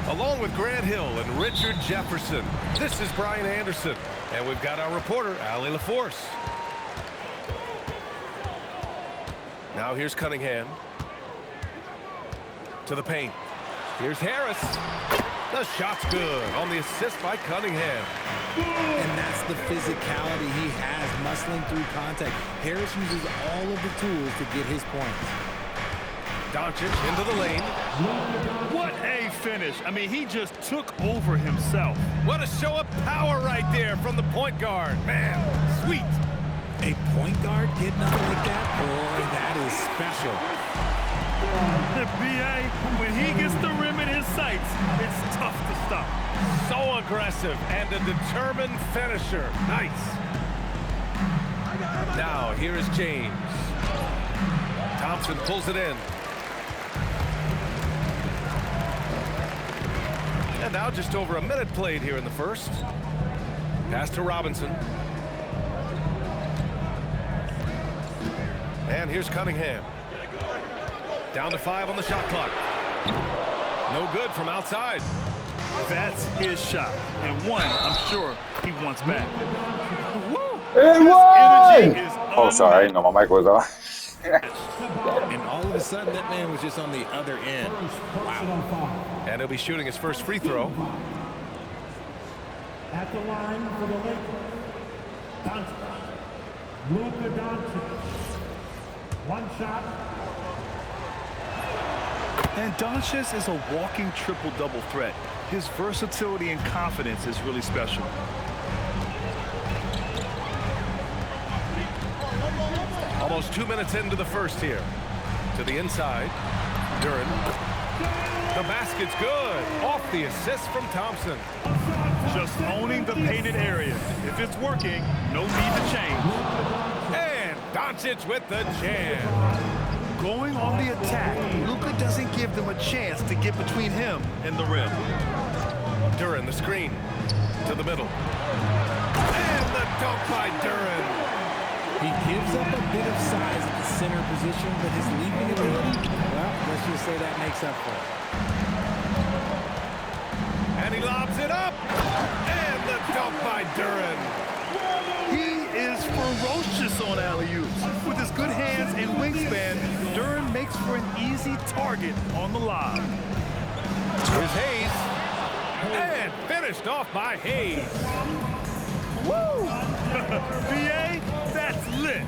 Along with Grant Hill and Richard Jefferson, this is Brian Anderson. And we've got our reporter, Allie LaForce. Now here's Cunningham. To the paint. Here's Harris. The shot's good on the assist by Cunningham. And that's the physicality he has, muscling through contact. Harris uses all of the tools to get his points. Doncic into the lane. What a finish. I mean, he just took over himself. What a show of power right there from the point guard. Man, sweet. A point guard get nothing like that? Boy, that is special. The BA, when he gets the rim in his sights, it's tough to stop. So aggressive and a determined finisher. Nice. Now, here is James. Thompson pulls it in. And now just over a minute played here in the first. Pass to Robinson. And here's Cunningham. Down to 5 on the shot clock. No good from outside. That's his shot. And one, I'm sure, he wants back. Woo! Oh, sorry. I didn't know my mic was on. And all of a sudden, that man was just on the other end. Wow. And he'll be shooting his first free throw. At the line for the Lakers, Luka Doncic. One shot. And Doncic is a walking triple-double threat. His versatility and confidence is really special. Almost 2 minutes into the first here. To the inside. Duren. The basket's good. Off the assist from Thompson. Just owning the painted area. If it's working, no need to change. And Doncic with the jam. Going on the attack, Luka doesn't give them a chance to get between him and the rim. Duren, the screen. To the middle. And the dunk by Duren. He gives up a bit of size at the center position, but his leaping ability, well, let's just say that makes up for it. And he lobs it up. And the dunk by Duren. He is ferocious on alley-oops. With his good hands and wingspan, Duren makes for an easy target on the lob. Here's Hayes. And finished off by Hayes. Woo! BA, that's lit.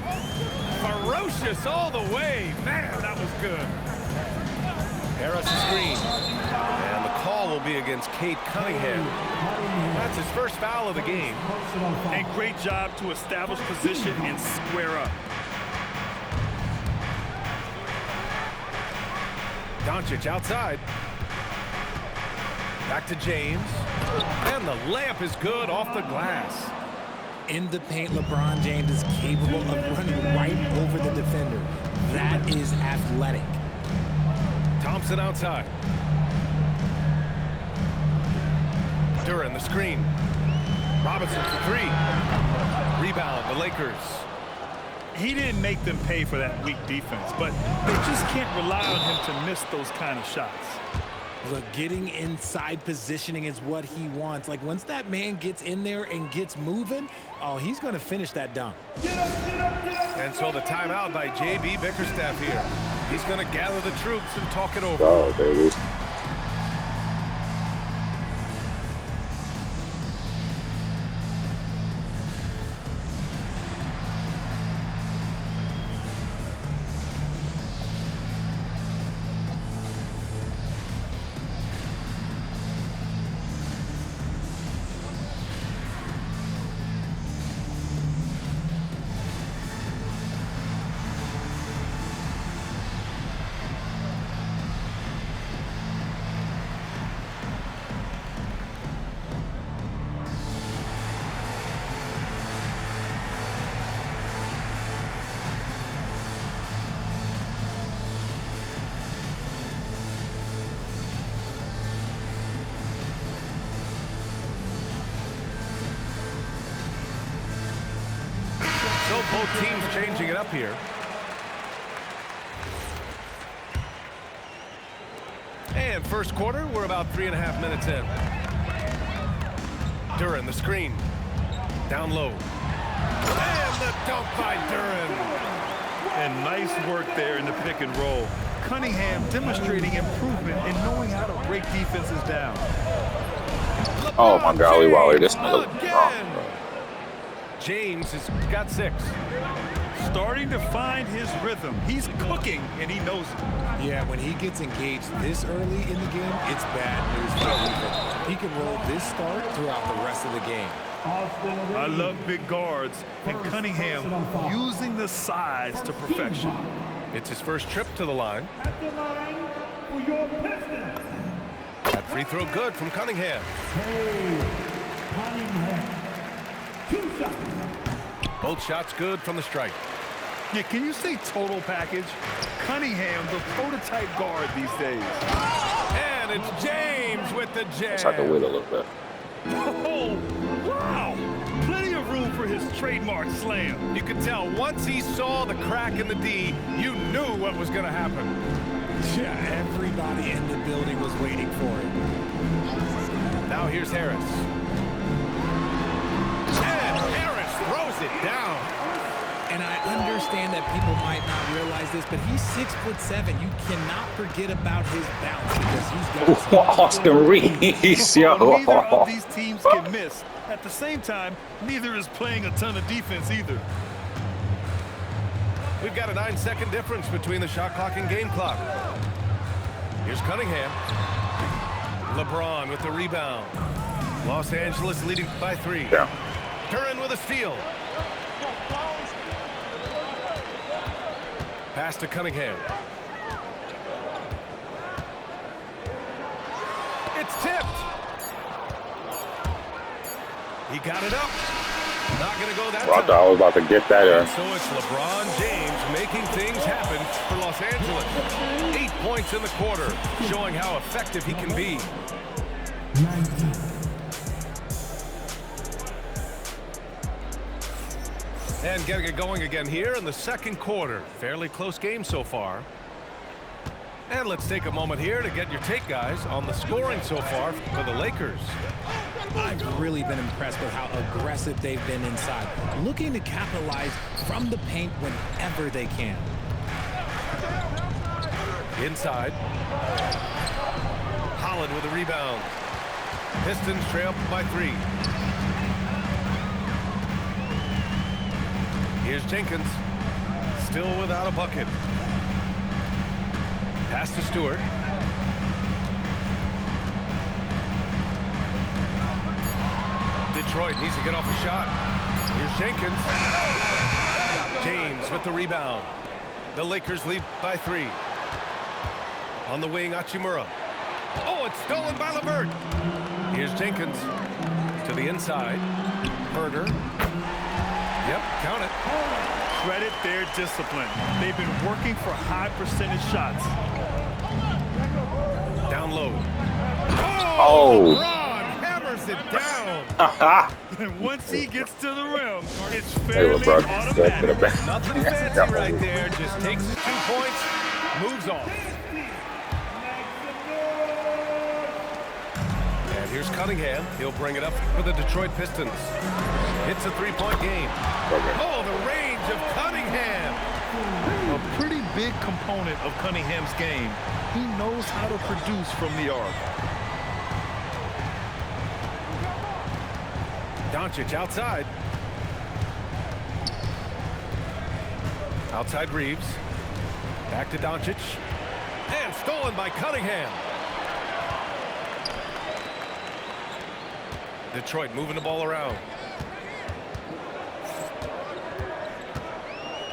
Ferocious all the way. Man, that was good. Harris screen. And the call will be against Cade Cunningham. That's his first foul of the game. And great job to establish position and square up. Doncic outside. Back to James. And the layup is good off the glass. In the paint, LeBron James is capable of running right over the defender. That is athletic. Thompson outside. Duren, the screen. Robinson for 3. Rebound, the Lakers. He didn't make them pay for that weak defense, but they just can't rely on him to miss those kind of shots. Look, getting inside positioning is what he wants. Like, once that man gets in there and gets moving, oh, he's going to finish that dunk. And so the timeout by J.B. Bickerstaff here. He's going to gather the troops and talk it over. Oh, baby. So both teams changing it up here. And And first quarter, we're about 3.5 minutes in. Duran, the screen. Down low. And the dunk by Duran. And nice work there in the pick and roll. Cunningham demonstrating improvement in knowing how to break defenses down. Oh my golly, Wally, this nigga looks wrong. James has got 6. Starting to find his rhythm. He's cooking, and he knows it. Yeah, when he gets engaged this early in the game, it's bad news for the defense. He can roll this start throughout the rest of the game. I love big guards, and Cunningham using the size to perfection. It's his first trip to the line. At the line for your Pistons. That free throw good from Cunningham. Hey, Cunningham. 2 shots. Both shots good from the stripe. Yeah, can you say total package? Cunningham, the prototype guard these days. And it's James with the jam. Just have to wait a little bit. Oh, wow. Plenty of room for his trademark slam. You could tell once he saw the crack in the D, you knew what was going to happen. Yeah, everybody in the building was waiting for it. Now here's Harris. And Harris throws it down. And I understand that people might not realize this, but he's 6'7". You cannot forget about his bounce because he's got Austin Reeves, yo. Neither of these teams can miss. At the same time, neither is playing a ton of defense either. We've got a 9-second difference between the shot clock and game clock. Here's Cunningham. LeBron with the rebound. Los Angeles leading by 3. Yeah. Duran with a steal. Pass to Cunningham. It's tipped. He got it up. Not going to go that I time. thought I was about to get that in. So it's LeBron James making things happen for Los Angeles. 8 points in the quarter, showing how effective he can be. 19. And getting it going again here in the second quarter. Fairly close game so far. And let's take a moment here to get your take, guys, on the scoring so far for the Lakers. I've really been impressed with how aggressive they've been inside, looking to capitalize from the paint whenever they can. Inside. Holland with a rebound. Pistons trail by 3. Here's Jenkins. Still without a bucket. Pass to Stewart. Detroit needs to get off a shot. Here's Jenkins. James with the rebound. The Lakers lead by 3. On the wing, Hachimura. Oh, it's stolen by LeVert. Here's Jenkins to the inside. Herder. Yep, count it. Credit their discipline. They've been working for high percentage shots. Down low. Oh. LeBron hammers it down. And once he gets to the rim, it's Hey, fairly LeBron, automatic. Nothing fancy right there. Just takes his 2 points, moves on. And here's Cunningham. He'll bring it up for the Detroit Pistons. It's a 3-point game. Oh, the range of Cunningham. A pretty big component of Cunningham's game. He knows how to produce from the arc. Doncic outside. Outside Reeves. Back to Doncic. And stolen by Cunningham. Detroit moving the ball around.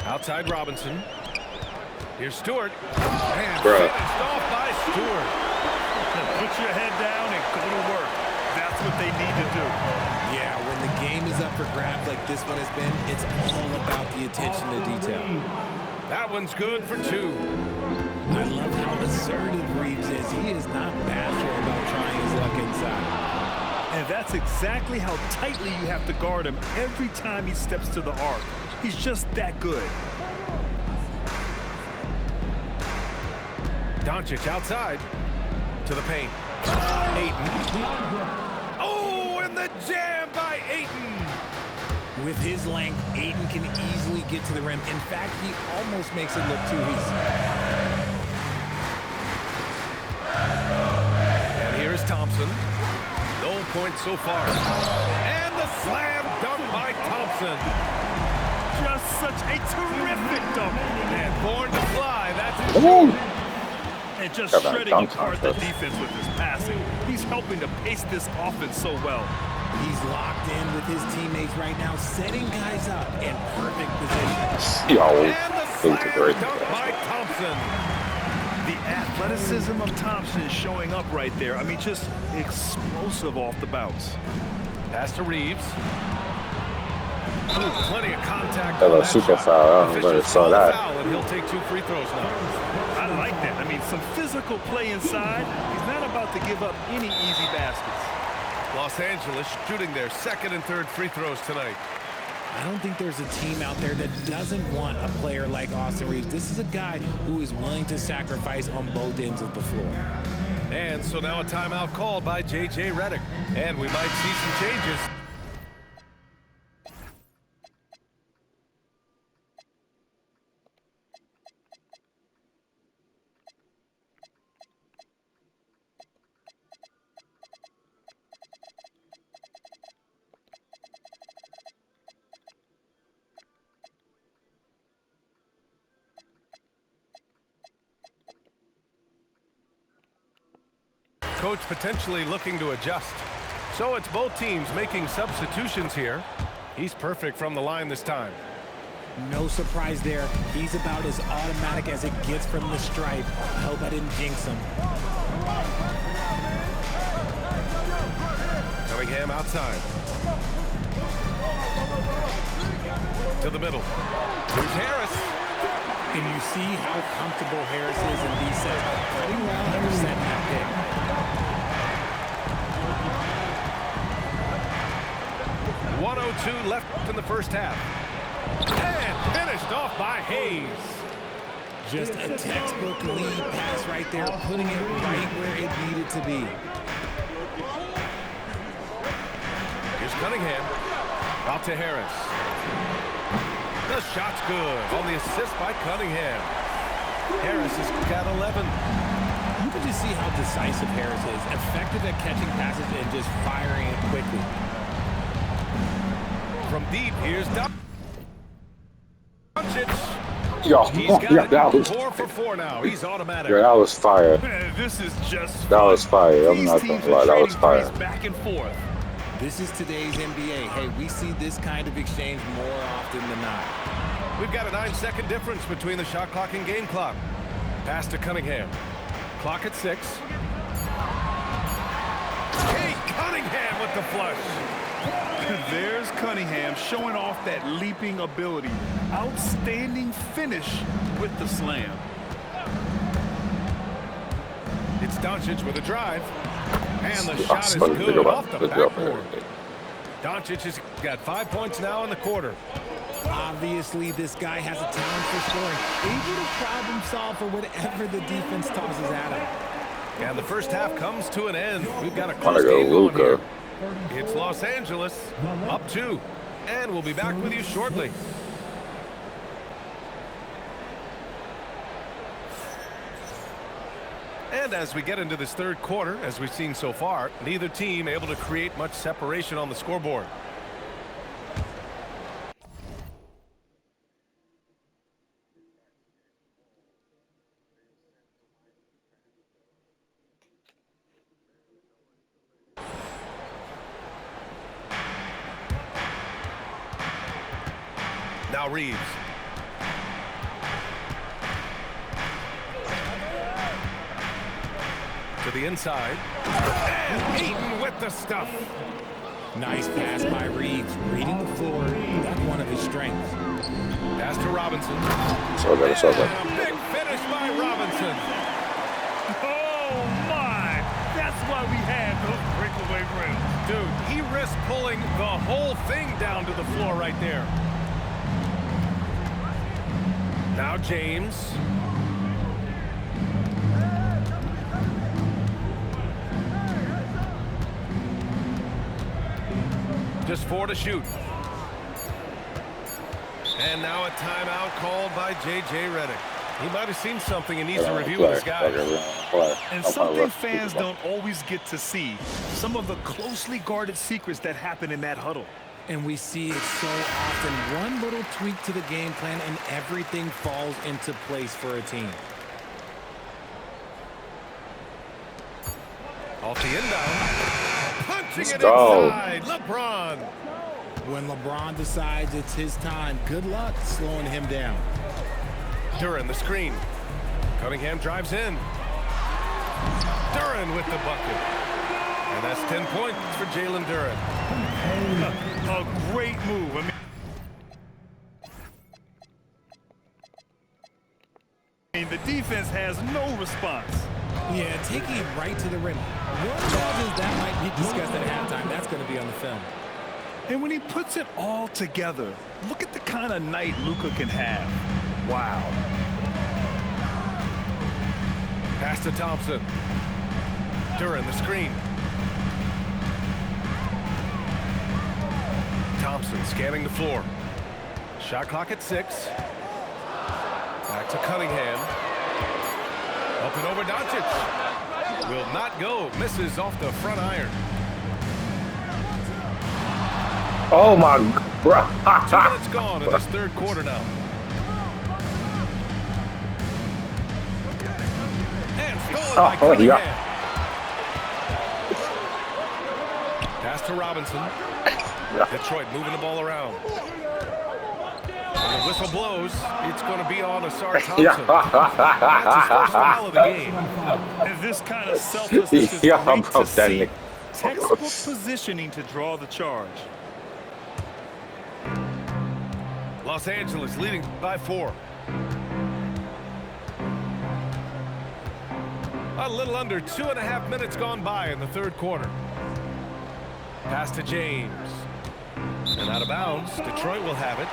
Outside Robinson. Here's Stewart. And finished off by Stewart. Put your head down and go to work. That's what they need to do. Yeah, when the game is up for grabs like this one has been, it's all about the attention to detail. That one's good for 2. I love how assertive Reeves is. He is not bashful about trying his luck inside. And that's exactly how tightly you have to guard him every time he steps to the arc. He's just that good. Doncic outside. To the paint. Ayton. Oh, and the jam by Ayton. With his length, Ayton can easily get to the rim. In fact, he almost makes it look too easy. And here's Thompson. No points so far. And the slam dunk by Thompson. Just such a terrific dunk. And born to fly. That's it. Ooh. And just Got that shredding dunk apart the contest. defense with his passing. He's helping to pace this offense so well. He's locked in with his teammates right now, setting guys up in perfect position. Yo, And the it's a slam great dunk pass. by Thompson. The athleticism of Thompson is showing up right there. I mean, just explosive off the bounce. Pass to Reeves. Ooh, plenty of contact. That on was super shot. foul. I don't know if I Officials saw call the that. foul, and he'll take 2 free throws now. I like that. I mean, some physical play inside. He's not about to give up any easy baskets. Los Angeles shooting their 2nd and 3rd free throws tonight. I don't think there's a team out there that doesn't want a player like Austin Reeves. This is a guy who is willing to sacrifice on both ends of the floor. And so now a timeout called by J.J. Redick. And we might see some changes. Coach potentially looking to adjust. So it's both teams making substitutions here. He's perfect from the line this time. No surprise there. He's about as automatic as it gets from the stripe. I hope I didn't jinx him. Cunningham outside. To the middle. Here's Harris. And you see how comfortable Harris is in these sets. Cutting around and setting that pick. 1:02 left in the first half. And finished off by Hayes. Just a textbook lead pass right there, putting it right where it needed to be. Here's Cunningham. Out to Harris. The shot's good on the assist by Cunningham. Harris has got 11. You can just see how decisive Harris is. Effective at catching passes and just firing it quickly. From deep, here's Doncic. Yo, He's yeah, got that it. was 4 for 4 now. He's automatic. yeah, that was fire. This is just That was fire. I'm These not teams gonna lie, are that was trading fire. threes back and forth. This is today's NBA. Hey, we see this kind of exchange more often than not. We've got a 9-second difference between the shot clock and game clock. Pass to Cunningham. Clock at 6. Kate Cunningham with the flush. There's Cunningham showing off that leaping ability. Outstanding finish with the slam. It's Doncic with a drive. And the I shot is started to think good about off the this job. backboard. Doncic has got 5 points now in the quarter. Obviously, this guy has a talent for scoring. Able to problem solve for whatever the defense tosses at him. And the first half comes to an end. We've got a Wanna close go game going Luka. here. It's Los Angeles, up 2. And we'll be back with you shortly. And as we get into this third quarter, as we've seen so far, neither team able to create much separation on the scoreboard. Now Reeves. To the inside. And Ayton with the stuff. Nice pass by Reeves. Reading the floor. That's one of his strengths. Pass to Robinson. So good, so good. And a big finish by Robinson. Oh, my. That's why we had those breakaway rims. Dude, he risked pulling the whole thing down to the floor right there. Now James. Just 4 to shoot. And now a timeout called by J.J. Redick. He might have seen something and needs to review with his guys. And something fans don't always get to see. Some of the closely guarded secrets that happen in that huddle. And we see it so often. One little tweak to the game plan and everything falls into place for a team. Off the inbound. Punching it inside. LeBron. When LeBron decides it's his time, good luck slowing him down. Duren the screen. Cunningham drives in. Duren with the bucket. And that's 10 points for Jalen Duren. A great move. I mean, the defense has no response. Yeah, taking it right to the rim. What causes that might be discussed at halftime. That's going to be on the film. And when he puts it all together, look at the kind of night Luka can have. Wow. Pass to Thompson. Duren the screen. Thompson scanning the floor. Shot clock at 6. Back to Cunningham. Up and over Doncic. Will not go. Misses off the front iron. Oh my God. 2 minutes gone in this third quarter now. And stolen by Cunningham. Pass to Robinson. Detroit moving the ball around. When the whistle blows, it's going to be on Asar Thompson. That's his first foul of the game. And this kind of selflessness is great to see. Textbook positioning to draw the charge. Los Angeles leading by 4. A little under 2.5 minutes gone by in the third quarter. Pass to James. And out of bounds. Detroit will have it.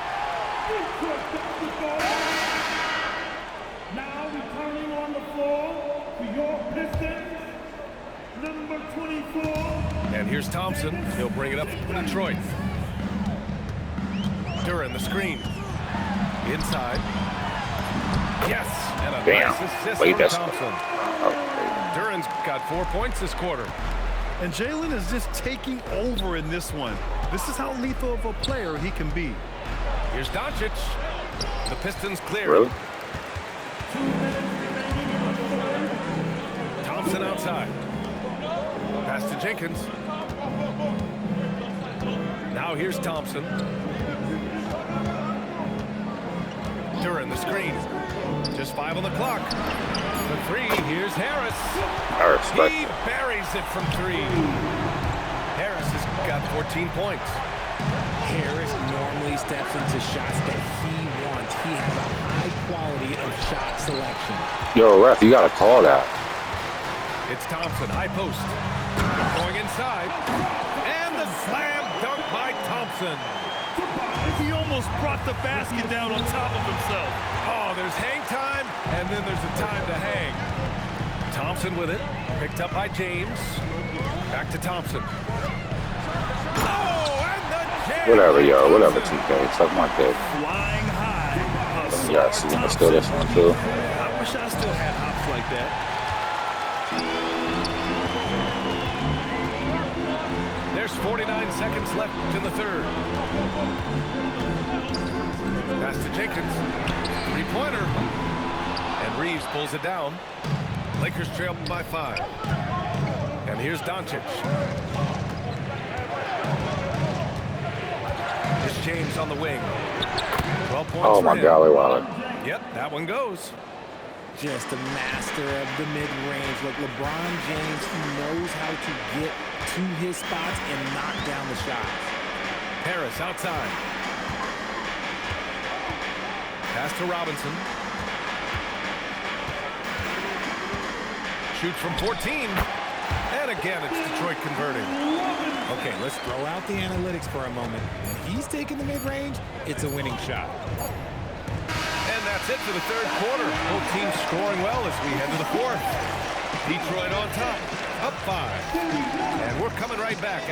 Now returning on the floor for your Pistons, number 24. And here's Thompson. He'll bring it up for Detroit. Duren the screen. Inside. Yes. And a nice assist from Thompson. Duren's got 4 points this quarter. And Jalen is just taking over in this one. This is how lethal of a player he can be. Here's Doncic. The Pistons clear. Really? Thompson outside. Pass to Jenkins. Now here's Thompson. Duren the screen. Just 5 on the clock. The 3. Here's Harris. I respect He buries it from 3. Harris has got 14 points. Harris normally steps into shots that he wants. He has a high quality of shot selection. Yo, ref, you got to call that. It's Thompson, high post. Going inside. And the slam dunk by Thompson. He almost brought the basket down on top of himself. Oh, there's hang time, and then there's a time to hang. Thompson with it. Picked up by James. Back to Thompson. Oh, and the jam. Whatever, yo. Whatever, TK. Suck my dick. Flying high. Yeah, see, you steal this one, too. I wish I still had hops like that. There's 49 seconds left in the third. Pass to Jenkins. 3-pointer. And Reeves pulls it down. Lakers trail by 5. And here's Doncic. Here's James on the wing. 12 points. Oh, my God, Wallet. Yep, that one goes. Just a master of the mid-range. Look, LeBron James, he knows how to get to his spots and knock down the shots. Harris outside. Pass to Robinson. Shoots from 14. And again, it's Detroit converting. Okay, let's throw out the analytics for a moment. When he's taking the mid-range, it's a winning shot. And that's it for the third quarter. Both teams scoring well as we head to the fourth. Detroit on top, up 5. And we're coming right back.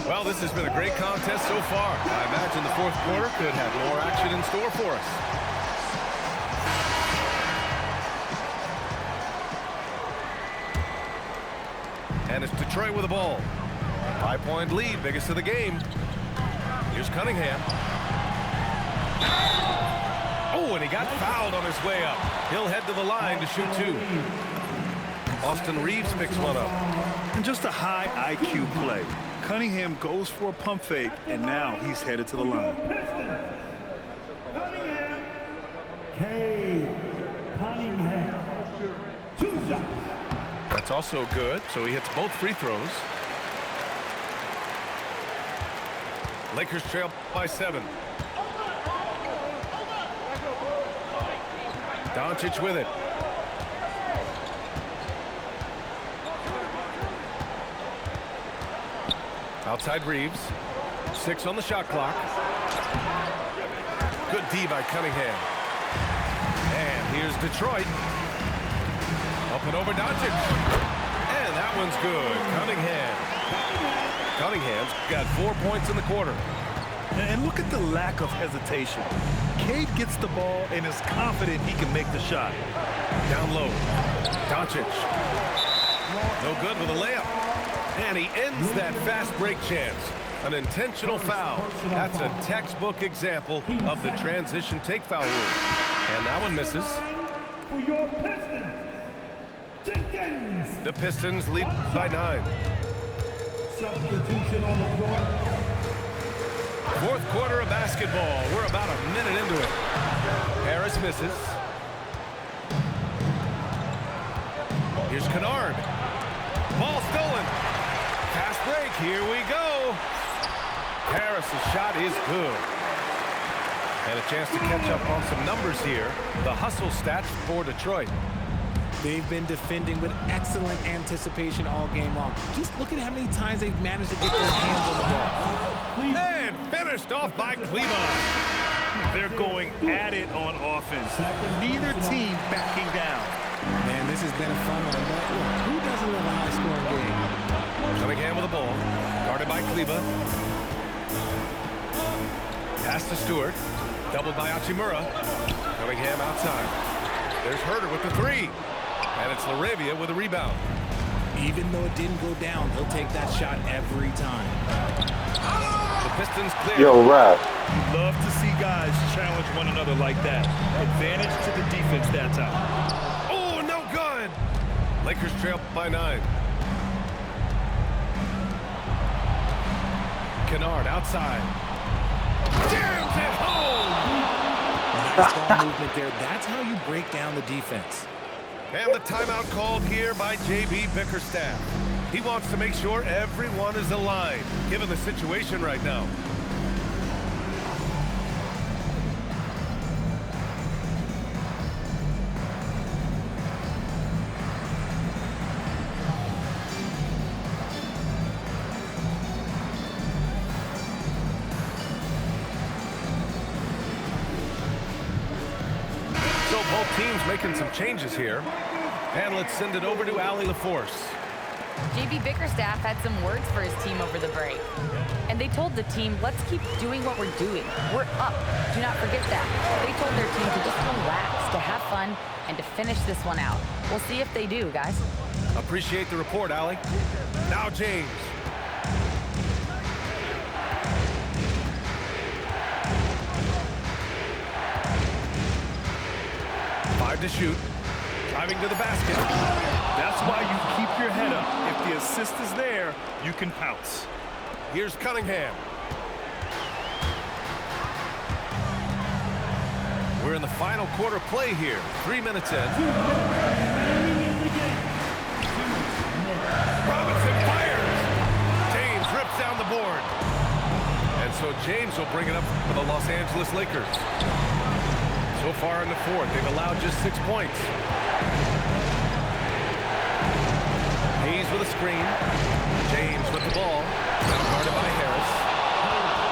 Well, this has been a great contest so far. I imagine the fourth quarter could have more action in store for us. And it's Detroit with the ball. 5-point lead, biggest of the game. Here's Cunningham. Oh, and he got fouled on his way up. He'll head to the line to shoot two. Austin Reeves picks one up. And just a high IQ play. Cunningham goes for a pump fake, and now he's headed to the line. Cunningham. 2 shots. That's also good, so he hits both free throws. Lakers trail by 7. Doncic with it. Outside Reeves. 6 on the shot clock. Good D by Cunningham. And here's Detroit. Up and over Doncic. And that one's good. Cunningham's got 4 points in the quarter. And look at the lack of hesitation. Cade gets the ball and is confident he can make the shot. Down low. Doncic. No good with a layup. And he ends that fast break chance. An intentional foul. That's a textbook example of the transition take foul rule. And that one misses. For your Pistons. Jenkins. The Pistons lead by 9. Substitution on the floor. Fourth quarter of basketball. We're about a minute into it. Harris misses. Here's Kennard. Ball stolen. Fast break. Here we go. Harris' shot is good. And a chance to catch up on some numbers here. The hustle stats for Detroit. They've been defending with excellent anticipation all game long. Just look at how many times they've managed to get their hands on the ball. And finished off by Cleveland. They're going at it on offense. Neither team backing down. Man, this has been a fun one. But look, who doesn't love a high-scoring game? Cunningham with the ball. Guarded by Kleba. Pass to Stewart. Doubled by Hachimura. Cunningham outside. There's Herter with the 3. And it's Laravia with a rebound. Even though it didn't go down, he'll take that shot every time. The Pistons clear. Yo, Rap. Love to see guys challenge one another like that. Advantage to the defense that time. Oh, no good. Lakers trail by 9. Kennard outside. Jams it home. Nice ball movement there. That's how you break down the defense. And the timeout called here by J.B. Bickerstaff. He wants to make sure everyone is aligned, given the situation right now. So both teams making some changes here. And let's send it over to Allie LaForce. J.B. Bickerstaff had some words for his team over the break. And they told the team, let's keep doing what we're doing. We're up. Do not forget that. They told their team to just relax, to have fun, and to finish this one out. We'll see if they do, guys. Appreciate the report, Allie. Now James. Five to shoot. Driving to the basket. That's why you keep your head up. If the assist is there, you can pounce. Here's Cunningham. We're in the final quarter play here. 3 minutes in. Robinson fires. James rips down the board. And so James will bring it up for the Los Angeles Lakers. So far in the fourth, they've allowed just 6 points. Hayes with a screen. James with the ball. Now guarded by Harris.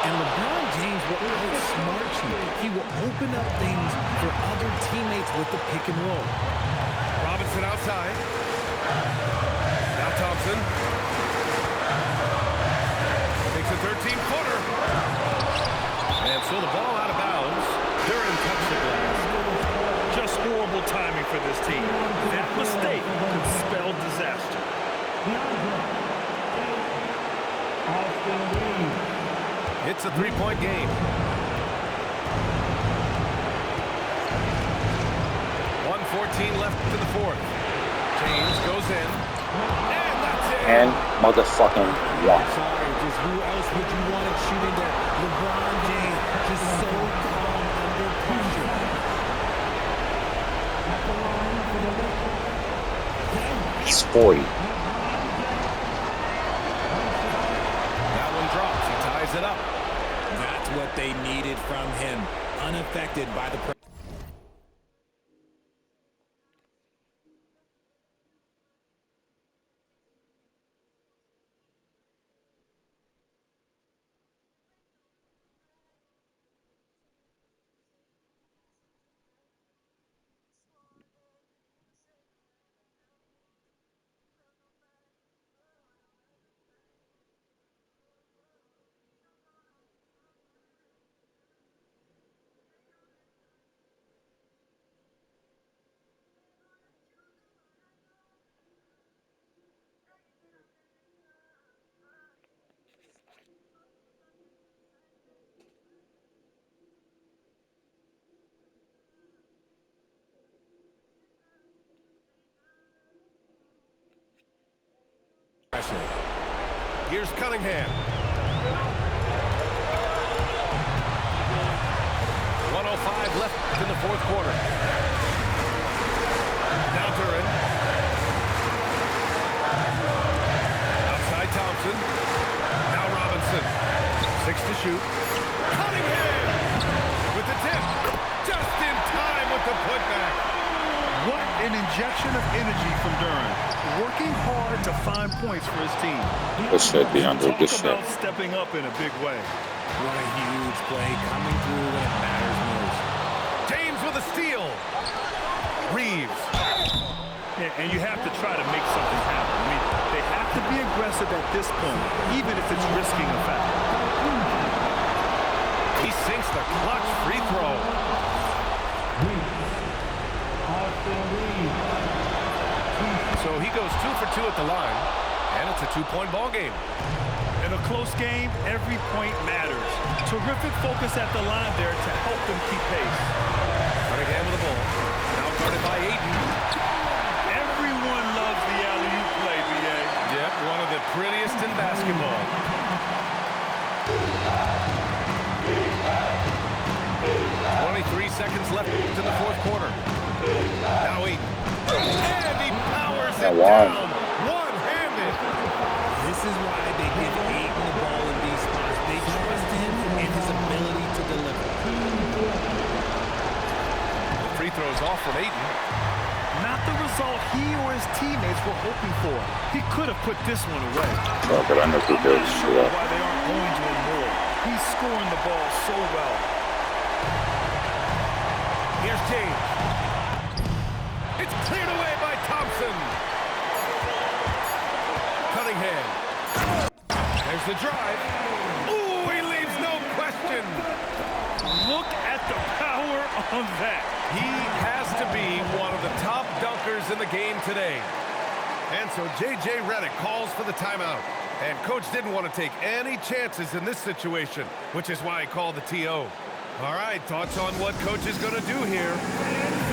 And LeBron James will outsmart you. He will open up things for other teammates with the pick and roll. Robinson outside. Now Thompson. Takes it So the ball out of bounds. Duran touched the glass. Just horrible timing for this team. That mistake could spell disaster. It's a three-point game. 1:14 left to the fourth. James goes in. And that's it. And motherfucking one. Sorry, just who else would you want it shooting there? LeBron James, just so calm under pressure. He's 40. That one drops. He ties it up. That's what they needed from him. Unaffected by the pressure. Here's Cunningham. 1:05 left in the fourth quarter. Now Duran. Outside Thompson. Now Robinson. 6 to shoot. Cunningham with the tip. Just in time with the putback. What an injection of energy from Duran. Working hard to find points for his team. This should be under Talk this shit. about stepping up in a big way. What a huge play coming through when it matters most. James with a steal. Reeves. Yeah, and you have to try to make something happen. I mean, they have to be aggressive at this point, even if it's risking a foul. He sinks the clutch free throw. So he goes 2 for 2 at the line, and it's a 2-point ball game. In a close game, every point matters. Terrific focus at the line there to help them keep pace. Cunningham with the ball. Now guarded by Ayton. Everyone loves the alley-oop play, B.A. Yep, one of the prettiest in basketball. 23 seconds left in the fourth quarter. Now Ayton. And he powers it down. One-handed. This is why they give Ayton the ball in these spots. They trust him and his ability to deliver. The free throws off from Ayton. Not the result he or his teammates were hoping for. He could have put this one away. Fuck it, I know who I'm did. not sure why they aren't going to him more. He's scoring the ball so well. Here's James. It's cleared away by Thompson. Cunningham. There's the drive. Ooh, he leaves no question. Look at the power on that. He has to be one of the top dunkers in the game today. And so J.J. Redick calls for the timeout. And Coach didn't want to take any chances in this situation, which is why he called the TO. All right, thoughts on what Coach is going to do here?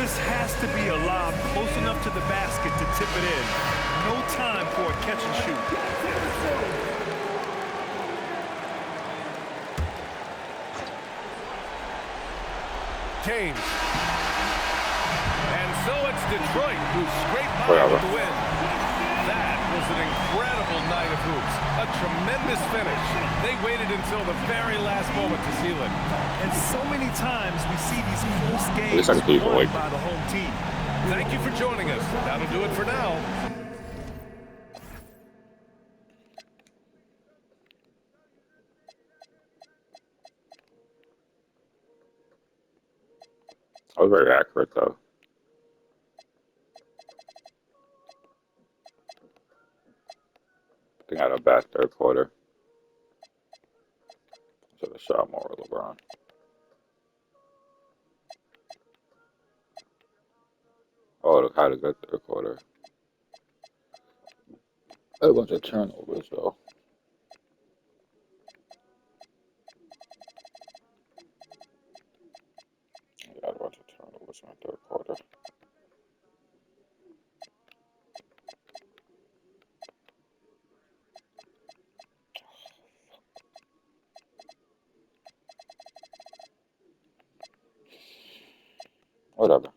This has to be a lob close enough to the basket to tip it in. No time for a catch and shoot. James. And so it's Detroit who scraped by with the win. That was an incredible night of hoops. A tremendous finish. They waited until the very last moment to seal it. And so many times we see these close games Looks like people won like- by the home team. Thank you for joining us. That'll do it for now. I was very accurate though. I think I had a bad third quarter. Should have shot more with LeBron. had a good third quarter. A bunch of turnovers, though. Yeah, a bunch of turnovers in the third quarter. Whatever.